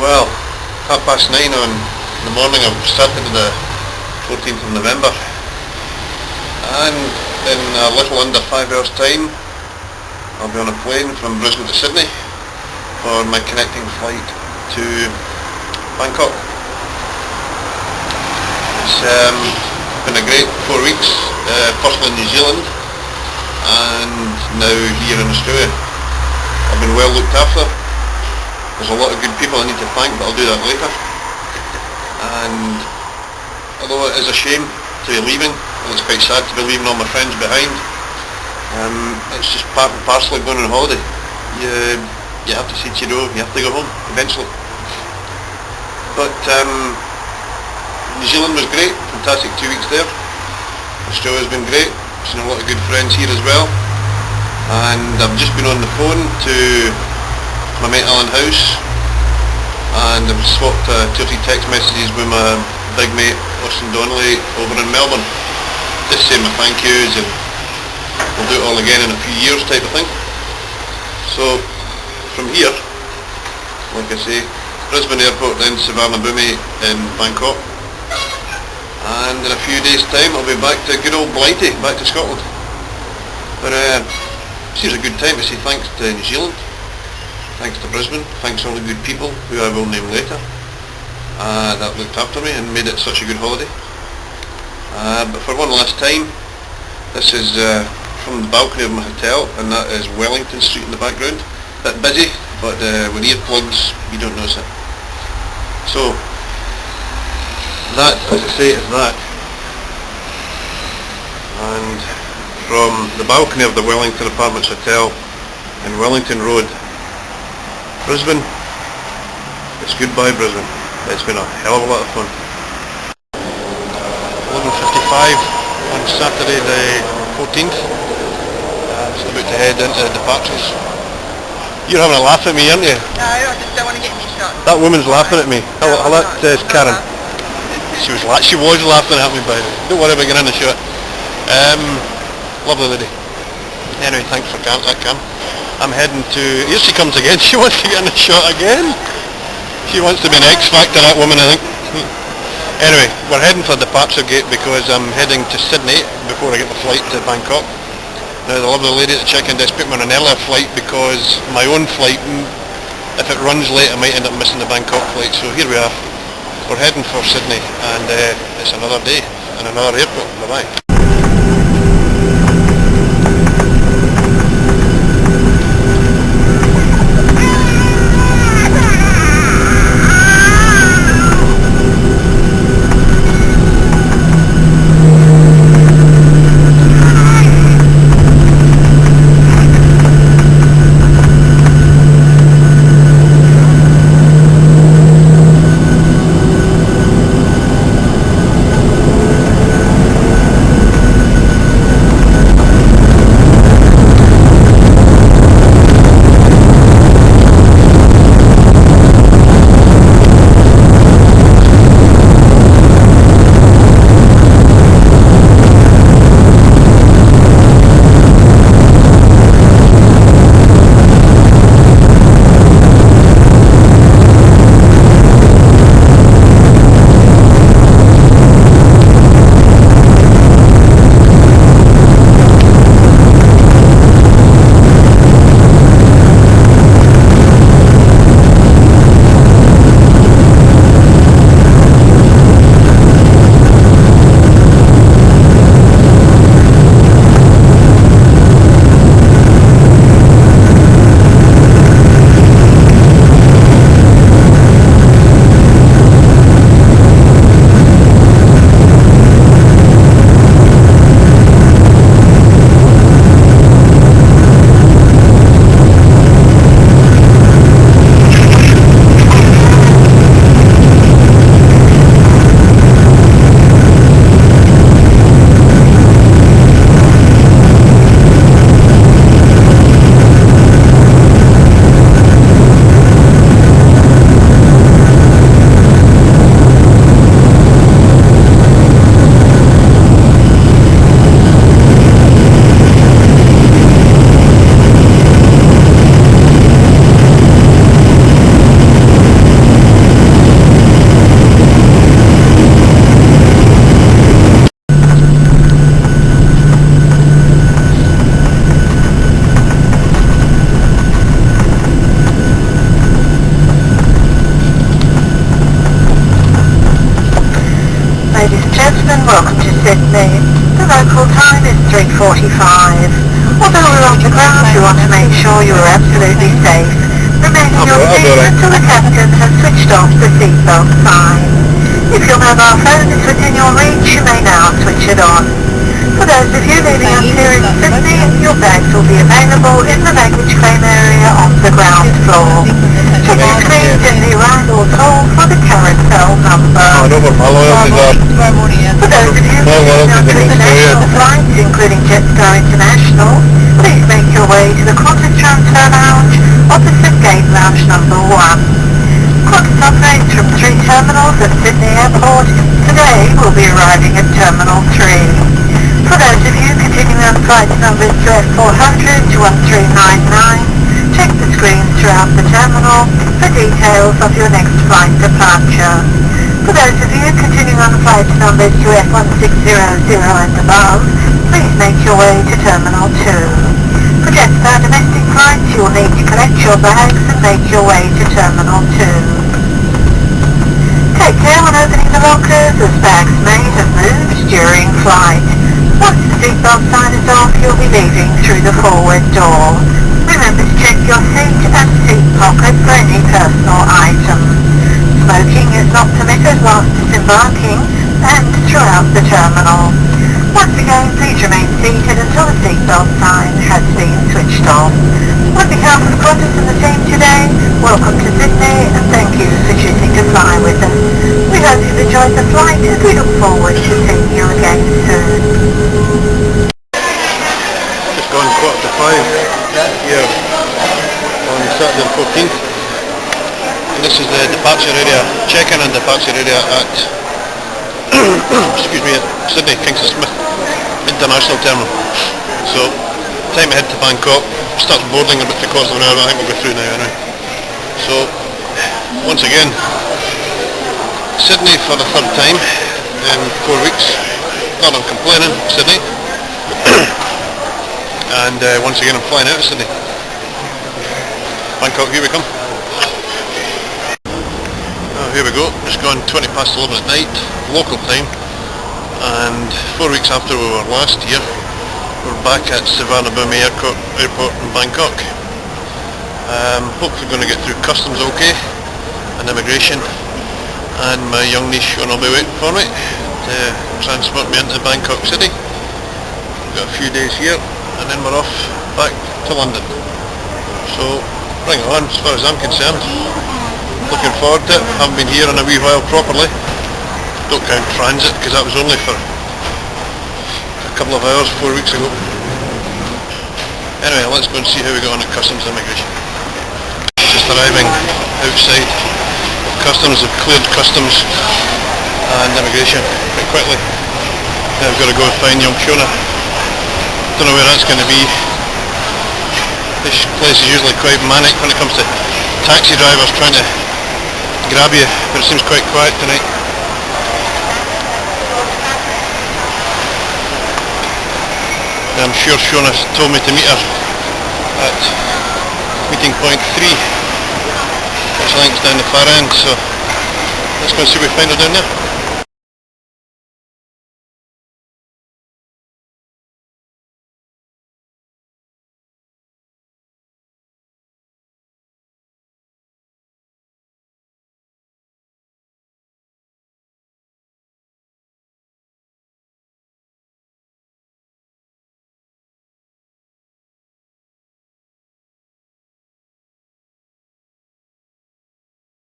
Well, 9:30 on the morning of Saturday the 14th of November, and in a little under 5 hours time I'll be on a plane from Brisbane to Sydney for my connecting flight to Bangkok. It's been a great 4 weeks, firstly in New Zealand and now here in Australia. I've been well looked after. There's a lot of good people I need to thank, but I'll do that later. And although it is a shame to be leaving, and it's quite sad to be leaving all my friends behind, it's just part and parcel of going on holiday. You have to say cheerio, you have to go home eventually. But New Zealand was great, fantastic 2 weeks there. Australia's been great, seen a lot of good friends here as well. And I've just been on the phone to my mate Alan House, and I've swapped 2 or 3 text messages with my big mate Austin Donnelly over in Melbourne, just saying my thank yous, and we'll do it all again in a few years type of thing. So from here, like I say, Brisbane Airport, then Savannah Boomy in Bangkok, and in a few days time I'll be back to good old Blighty, back to Scotland. But seems a good time to say thanks to New Zealand, thanks to Brisbane, thanks to all the good people who I will name later that looked after me and made it such a good holiday. But for one last time, this is from the balcony of my hotel, and that is Wellington Street in the background. A bit busy, but with earplugs you don't notice it. So that, as I say, is that. And from the balcony of the Wellington Apartments Hotel in Wellington Road, Brisbane, it's goodbye Brisbane. It's been a hell of a lot of fun. 11:55 on Saturday the 14th. Just about to head into departures. You're having a laugh at me, aren't you? No, I just don't want to get any shots. That woman's laughing at me. That is Karen. She was laughing at me, by the way. Don't worry about getting in the shot. Lovely lady. Anyway, thanks for that, Cam. I'm heading to... Here she comes again. She wants to get in the shot again. She wants to be an X Factor, that woman, I think. Anyway, we're heading for the departure gate because I'm heading to Sydney before I get the flight to Bangkok. Now the lovely lady at the check-in desk put me on an earlier flight because my own flight, if it runs late, I might end up missing the Bangkok flight. So here we are. We're heading for Sydney, and it's another day and another airport. Bye-bye. Street 45. Although we're on the ground, we want to make sure you are absolutely safe. Remain in your seat until the captain has switched off the seatbelt sign. If your mobile phone is within your reach, you may now switch it on. For those of you leaving us here in Sydney, your bags will be available in the baggage claim area on the ground floor. Check your screens in the right or hold for the carousel number. For those of you leaving us international flights, including Jetstar International, please make your way to the Qantas Transfer Lounge, opposite gate lounge number 1. Qantas operates from 3 terminals at Sydney Airport. Today we'll be arriving at Terminal 3. For those of you continuing on flight numbers to F400 to 1399, check the screens throughout the terminal for details of your next flight departure. For those of you continuing on flight numbers to F1600 and above, please make your way to Terminal 2. For Jetstar domestic flights, you will need to collect your bags and make your way to Terminal 2. Take care when opening the lockers, as bags may have moved during flight. Once the seatbelt sign is off, you'll be leaving through the forward door. Remember to check your seat and seat pocket for any personal items. Smoking is not permitted whilst disembarking and throughout the terminal. Once again, please remain seated until the seatbelt sign has been switched off. On behalf of Qantas and the team today, welcome to Sydney and thank you for choosing to fly with us. We hope you've enjoyed the flight and we look forward to seeing you again soon. Just gone 5:15 here on Saturday the 14th. And this is the departure area, check-in and departure area at excuse me, at Sydney Kingston Smith International Terminal. So, time to head to Bangkok. Starts boarding about 3/4 of an hour, but I think we'll go through now anyway. So, once again, Sydney for the 3rd time in 4 weeks. Not I'm complaining, Sydney. And once again I'm flying out of Sydney. Bangkok, here we come. Oh, here we go, just gone 11 at night, local time. And 4 weeks after we were last here, we're back at Suvarnabhumi Airport in Bangkok. Hopefully going to get through customs okay, and immigration, and my young niece will be waiting for me to transport me into Bangkok City. We've got a few days here, and then we're off back to London. So, bring it on as far as I'm concerned. Looking forward to it. Haven't been here in a wee while properly. Don't count transit, because that was only for a couple of hours 4 weeks ago. Anyway, let's go and see how we go on at customs and immigration. Just arriving outside customs. Have cleared customs and immigration quite quickly. Now I've got to go and find young Fiona. Don't know where that's going to be. This place is usually quite manic when it comes to taxi drivers trying to grab you, but it seems quite quiet tonight. I'm sure Fiona told me to meet her at meeting point 3, which I think is down the far end, so let's go and see if we find her down there.